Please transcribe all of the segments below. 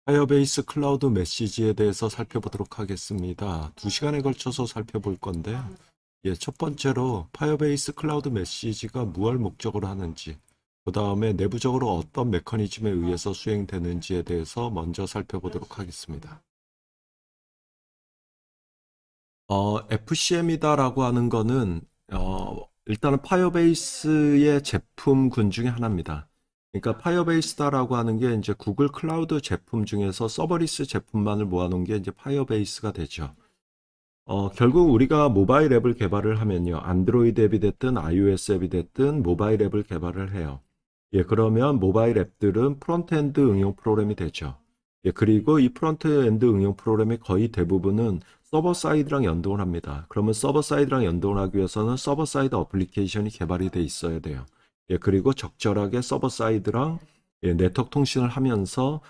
파이어베이스 클라우드 메시지에 대해서 살펴보도록 하겠습니다. 2시간에 걸쳐서 살펴볼 건데, 첫 번째로 파이어베이스 클라우드 메시지가 무얼 목적으로 하는지, 그 다음에 내부적으로 어떤 메커니즘에 의해서 수행되는지에 대해서 먼저 살펴보도록 하겠습니다. FCM이다라고 하는 거는 일단은 파이어베이스의 제품군 중에 하나입니다. 그러니까 파이어베이스다라고 하는 게 이제 구글 클라우드 제품 중에서 서버리스 제품만을 모아놓은 게 이제 파이어베이스가 되죠. 결국 우리가 모바일 앱을 개발을 하면요. 안드로이드 앱이 됐든 iOS 앱이 됐든 모바일 앱을 개발을 해요. 그러면 모바일 앱들은 프론트엔드 응용 프로그램이 되죠. 그리고 이 프론트엔드 응용 프로그램의 거의 대부분은 서버 사이드랑 연동을 합니다. 그러면 서버 사이드랑 연동을 하기 위해서는 서버 사이드 어플리케이션이 개발이 돼 있어야 돼요. 그리고 적절하게 서버 사이드랑 네트워크 통신을 하면서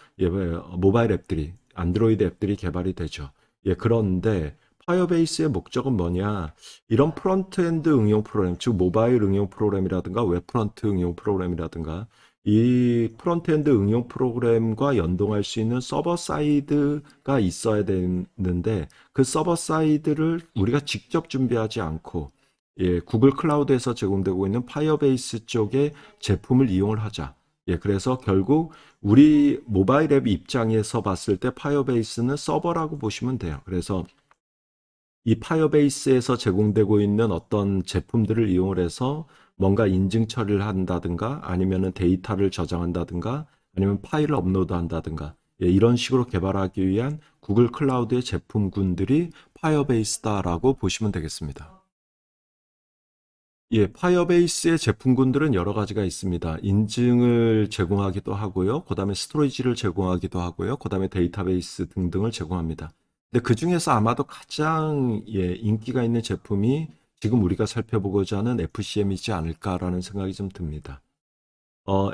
모바일 앱들이, 안드로이드 앱들이 개발이 되죠. 그런데 파이어베이스의 목적은 뭐냐? 이런 프론트엔드 응용 프로그램, 즉 모바일 응용 프로그램이라든가 웹프런트 응용 프로그램이라든가 이 프론트엔드 응용 프로그램과 연동할 수 있는 서버 사이드가 있어야 되는데 그 서버 사이드를 우리가 직접 준비하지 않고 구글 클라우드에서 제공되고 있는 파이어베이스 쪽의 제품을 이용을 하자. 그래서 결국 우리 모바일 앱 입장에서 봤을 때 파이어베이스는 서버라고 보시면 돼요. 그래서 이 파이어베이스에서 제공되고 있는 어떤 제품들을 이용을 해서 뭔가 인증 처리를 한다든가 아니면은 데이터를 저장한다든가 아니면 파일을 업로드한다든가 이런 식으로 개발하기 위한 구글 클라우드의 제품군들이 파이어베이스다라고 보시면 되겠습니다. 파이어베이스의 제품군들은 여러 가지가 있습니다. 인증을 제공하기도 하고요. 그 다음에 스토리지를 제공하기도 하고요. 그 다음에 데이터베이스 등등을 제공합니다. 근데 그 중에서 아마도 가장 인기가 있는 제품이 지금 우리가 살펴보고자 하는 FCM이지 않을까라는 생각이 좀 듭니다.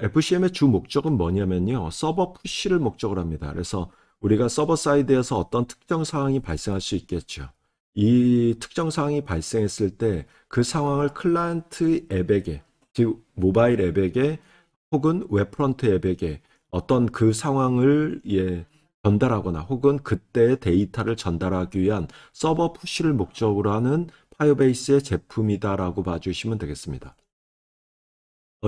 FCM의 주 목적은 뭐냐면요. 서버 푸시를 목적으로 합니다. 그래서 우리가 서버 사이드에서 어떤 특정 상황이 발생할 수 있겠죠. 이 특정 상황이 발생했을 때 그 상황을 클라이언트 앱에게, 즉 모바일 앱에게 혹은 웹프런트 앱에게 어떤 그 상황을 전달하거나 혹은 그때의 데이터를 전달하기 위한 서버 푸시를 목적으로 하는 파이어베이스의 제품이다라고 봐주시면 되겠습니다.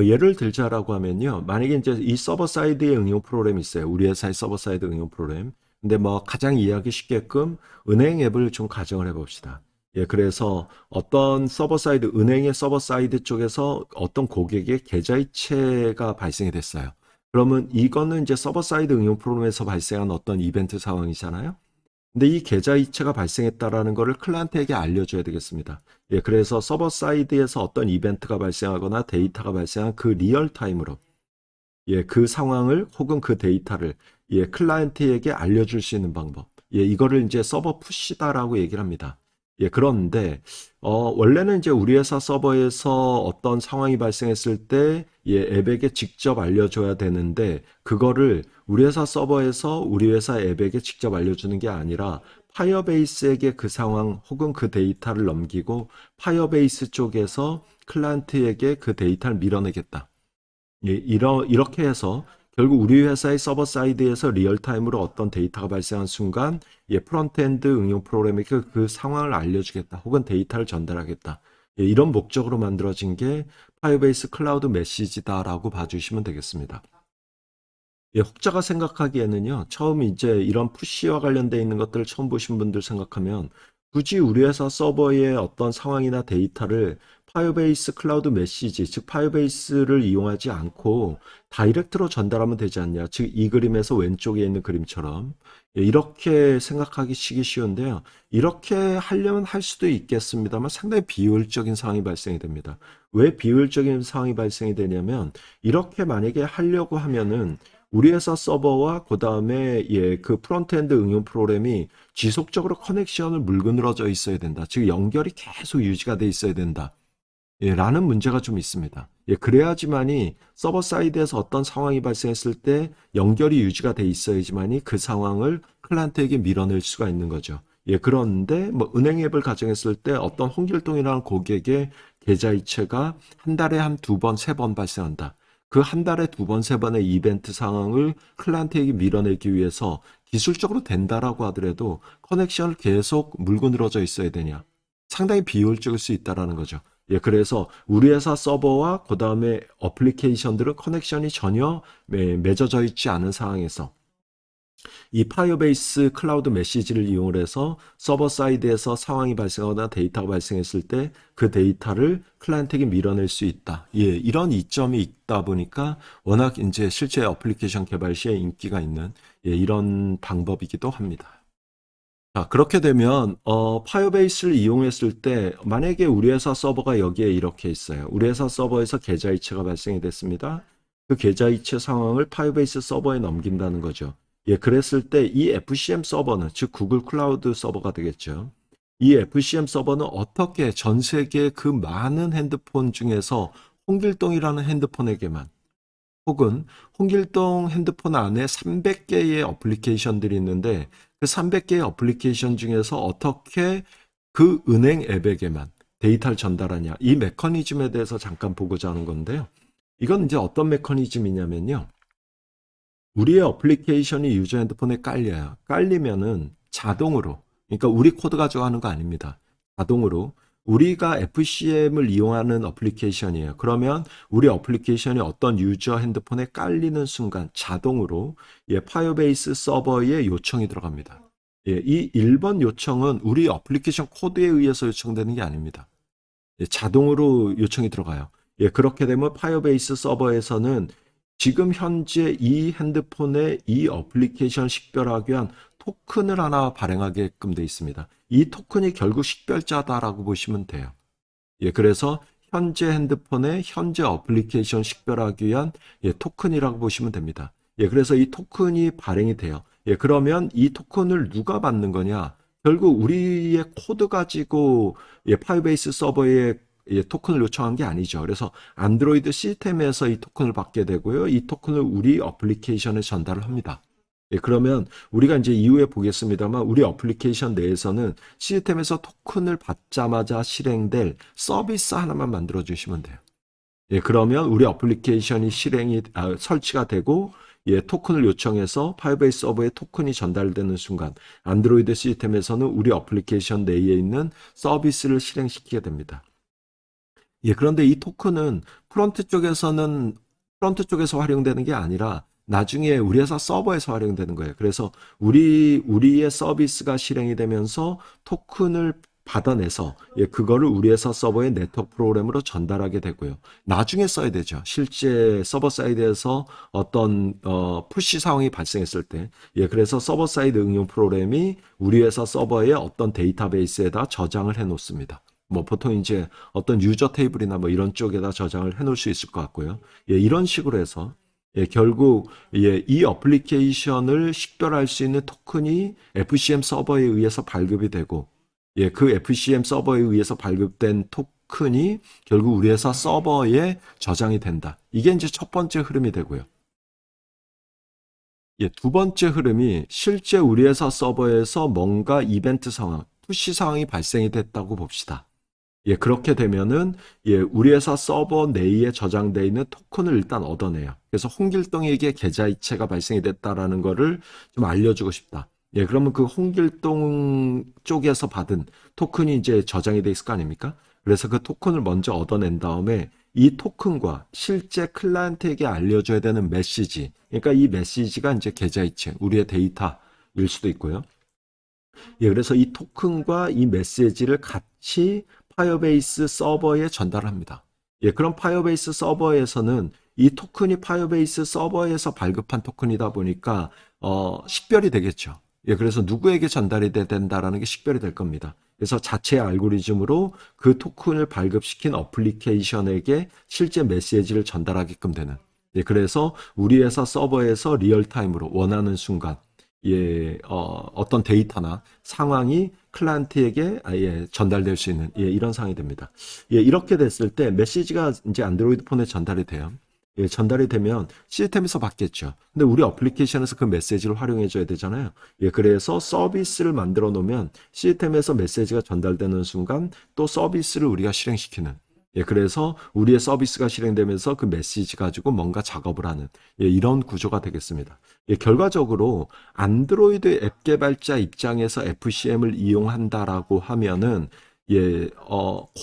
예를 들자라고 하면요. 만약에 이제 이 서버 사이드의 응용 프로그램이 있어요. 우리 회사의 서버 사이드 응용 프로그램. 근데 뭐 가장 이해하기 쉽게끔 은행 앱을 좀 가정을 해봅시다. 그래서 어떤 서버 사이드, 은행의 서버 사이드 쪽에서 어떤 고객의 계좌이체가 발생이 됐어요. 그러면 이거는 이제 서버 사이드 응용 프로그램에서 발생한 어떤 이벤트 상황이잖아요. 근데 이 계좌 이체가 발생했다라는 것을 클라이언트에게 알려줘야 되겠습니다. 그래서 서버 사이드에서 어떤 이벤트가 발생하거나 데이터가 발생한 그 리얼 타임으로 그 상황을 혹은 그 데이터를 클라이언트에게 알려줄 수 있는 방법. 이거를 이제 서버 푸시다라고 얘기를 합니다. 그런데 원래는 이제 우리 회사 서버에서 어떤 상황이 발생했을 때 앱에게 직접 알려줘야 되는데 그거를 우리 회사 서버에서 우리 회사 앱에게 직접 알려주는 게 아니라 파이어베이스에게 그 상황 혹은 그 데이터를 넘기고 파이어베이스 쪽에서 클라이언트에게 그 데이터를 밀어내겠다. 이렇게 해서 결국 우리 회사의 서버 사이드에서 리얼타임으로 어떤 데이터가 발생한 순간 프론트엔드 응용 프로그램에게 그 상황을 알려주겠다. 혹은 데이터를 전달하겠다. 이런 목적으로 만들어진 게 파이어베이스 클라우드 메시지다라고 봐주시면 되겠습니다. 혹자가 생각하기에는요, 처음 이제 이런 푸시와 관련되어 있는 것들을 처음 보신 분들 생각하면 굳이 우리 회사 서버의 어떤 상황이나 데이터를 파이어베이스 클라우드 메시지, 즉 파이어베이스를 이용하지 않고 다이렉트로 전달하면 되지 않냐. 즉 이 그림에서 왼쪽에 있는 그림처럼 이렇게 생각하기 쉬운데요. 이렇게 하려면 할 수도 있겠습니다만 상당히 비효율적인 상황이 발생이 됩니다. 왜 비효율적인 상황이 발생이 되냐면 이렇게 만약에 하려고 하면은 우리 회사 서버와 그 다음에 그 프론트엔드 응용 프로그램이 지속적으로 커넥션을 물그늘어져 있어야 된다. 즉 연결이 계속 유지가 돼 있어야 된다. 라는 문제가 좀 있습니다. 그래야지만이 서버 사이드에서 어떤 상황이 발생했을 때 연결이 유지가 돼 있어야지만이 그 상황을 클라이언트에게 밀어낼 수가 있는 거죠. 그런데 뭐 은행 앱을 가정했을 때 어떤 홍길동이라는 고객의 계좌이체가 한 달에 한 두 번, 세 번 발생한다. 그 한 달에 두 번, 세 번의 이벤트 상황을 클라이언트에게 밀어내기 위해서 기술적으로 된다라고 하더라도 커넥션을 계속 물고 늘어져 있어야 되냐? 상당히 비효율적일 수 있다라는 거죠. 예, 그래서 우리 회사 서버와 그 다음에 어플리케이션들은 커넥션이 전혀 맺어져 있지 않은 상황에서 이 파이어베이스 클라우드 메시지를 이용해서 서버 사이드에서 상황이 발생하거나 데이터가 발생했을 때 그 데이터를 클라이언트에게 밀어낼 수 있다. 예, 이런 이점이 있다 보니까 워낙 이제 실제 어플리케이션 개발 시에 인기가 있는 예, 이런 방법이기도 합니다. 자, 그렇게 되면 파이어베이스를 이용했을 때 만약에 우리 회사 서버가 여기에 이렇게 있어요. 우리 회사 서버에서 계좌이체가 발생이 됐습니다. 그 계좌이체 상황을 파이어베이스 서버에 넘긴다는 거죠. 예, 그랬을 때 이 FCM 서버는 즉 구글 클라우드 서버가 되겠죠. 이 FCM 서버는 어떻게 전 세계 그 많은 핸드폰 중에서 홍길동이라는 핸드폰에게만 혹은 홍길동 핸드폰 안에 300개의 어플리케이션들이 있는데 그 300개의 어플리케이션 중에서 어떻게 그 은행 앱에게만 데이터를 전달하냐 이 메커니즘에 대해서 잠깐 보고자 하는 건데요. 이건 이제 어떤 메커니즘이냐면요. 우리의 어플리케이션이 유저 핸드폰에 깔려요. 깔리면은 자동으로, 그러니까 우리 코드 가지고 하는 거 아닙니다. 자동으로 우리가 FCM을 이용하는 어플리케이션이에요. 그러면 우리 어플리케이션이 어떤 유저 핸드폰에 깔리는 순간 자동으로 예, 파이어베이스 서버에 요청이 들어갑니다. 예, 이 1번 요청은 우리 어플리케이션 코드에 의해서 요청되는 게 아닙니다. 예, 자동으로 요청이 들어가요. 예, 그렇게 되면 파이어베이스 서버에서는 지금 현재 이 핸드폰에 이 어플리케이션 식별하기 위한 토큰을 하나 발행하게끔 되어 있습니다. 이 토큰이 결국 식별자다라고 보시면 돼요. 예, 그래서 현재 핸드폰에 현재 어플리케이션 식별하기 위한 예, 토큰이라고 보시면 됩니다. 예, 그래서 이 토큰이 발행이 돼요. 예, 그러면 이 토큰을 누가 받는 거냐? 결국 우리의 코드 가지고 예, 파이베이스 서버에 예, 토큰을 요청한 게 아니죠. 그래서 안드로이드 시스템에서 이 토큰을 받게 되고요. 이 토큰을 우리 어플리케이션에 전달을 합니다. 예, 그러면 우리가 이제 이후에 보겠습니다만 우리 어플리케이션 내에서는 시스템에서 토큰을 받자마자 실행될 서비스 하나만 만들어 주시면 돼요. 예, 그러면 우리 어플리케이션이 설치가 되고 예, 토큰을 요청해서 파이어베이스 서버에 토큰이 전달되는 순간 안드로이드 시스템에서는 우리 어플리케이션 내에 있는 서비스를 실행시키게 됩니다. 예, 그런데 이 토큰은 프론트 쪽에서 활용되는 게 아니라 나중에 우리 회사 서버에서 활용되는 거예요. 그래서 우리의 서비스가 실행이 되면서 토큰을 받아내서 예, 그거를 우리 회사 서버의 네트워크 프로그램으로 전달하게 되고요. 나중에 써야 되죠. 실제 서버 사이드에서 어떤 푸시 상황이 발생했을 때, 예, 그래서 서버 사이드 응용 프로그램이 우리 회사 서버의 어떤 데이터베이스에다 저장을 해 놓습니다. 뭐 보통 이제 어떤 유저 테이블이나 뭐 이런 쪽에다 저장을 해 놓을 수 있을 것 같고요. 예, 이런 식으로 해서 예, 결국 예, 이 어플리케이션을 식별할 수 있는 토큰이 FCM 서버에 의해서 발급이 되고 예, 그 FCM 서버에 의해서 발급된 토큰이 결국 우리 회사 서버에 저장이 된다. 이게 이제 첫 번째 흐름이 되고요. 예, 두 번째 흐름이 실제 우리 회사 서버에서 뭔가 이벤트 상황, 푸시 상황이 발생이 됐다고 봅시다. 예, 그렇게 되면은, 예, 우리 회사 서버 내에 저장되어 있는 토큰을 일단 얻어내요. 그래서 홍길동에게 계좌이체가 발생이 됐다라는 거를 좀 알려주고 싶다. 예, 그러면 그 홍길동 쪽에서 받은 토큰이 이제 저장이 돼 있을 거 아닙니까? 그래서 그 토큰을 먼저 얻어낸 다음에 이 토큰과 실제 클라이언트에게 알려줘야 되는 메시지. 그러니까 이 메시지가 이제 계좌이체, 우리의 데이터일 수도 있고요. 예, 그래서 이 토큰과 이 메시지를 같이 파이어베이스 서버에 전달합니다. 예, 그럼 파이어베이스 서버에서는 이 토큰이 파이어베이스 서버에서 발급한 토큰이다 보니까 식별이 되겠죠. 예, 그래서 누구에게 전달이 된다라는 게 식별이 될 겁니다. 그래서 자체 알고리즘으로 그 토큰을 발급시킨 어플리케이션에게 실제 메시지를 전달하게끔 되는. 예, 그래서 우리 회사 서버에서 리얼타임으로 원하는 순간 예, 어떤 데이터나 상황이 클라이언트에게 아예 전달될 수 있는 예, 이런 상황이 됩니다. 예, 이렇게 됐을 때 메시지가 이제 안드로이드 폰에 전달이 돼요. 예, 전달이 되면 시스템에서 받겠죠. 근데 우리 어플리케이션에서 그 메시지를 활용해 줘야 되잖아요. 예, 그래서 서비스를 만들어 놓으면 시스템에서 메시지가 전달되는 순간 또 서비스를 우리가 실행시키는 예, 그래서 우리의 서비스가 실행되면서 그 메시지 가지고 뭔가 작업을 하는 예, 이런 구조가 되겠습니다. 예, 결과적으로 안드로이드 앱 개발자 입장에서 FCM을 이용한다라고 하면은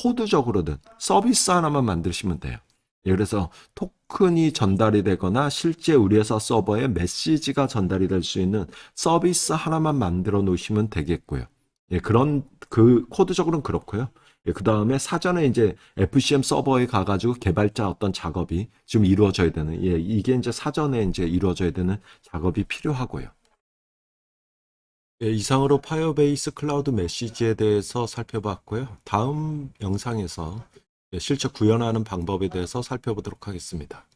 코드적으로든 서비스 하나만 만드시면 돼요. 예, 그래서 토큰이 전달이 되거나 실제 우리 회사 서버에 메시지가 전달이 될 수 있는 서비스 하나만 만들어 놓으시면 되겠고요. 예, 그 코드적으로는 그렇고요. 예, 그 다음에 사전에 이제 FCM 서버에 가가지고 개발자 어떤 작업이 좀 이루어져야 되는, 예, 이게 이제 사전에 이제 이루어져야 되는 작업이 필요하고요. 예, 이상으로 파이어베이스 클라우드 메시지에 대해서 살펴봤고요. 다음 영상에서 실제 구현하는 방법에 대해서 살펴보도록 하겠습니다.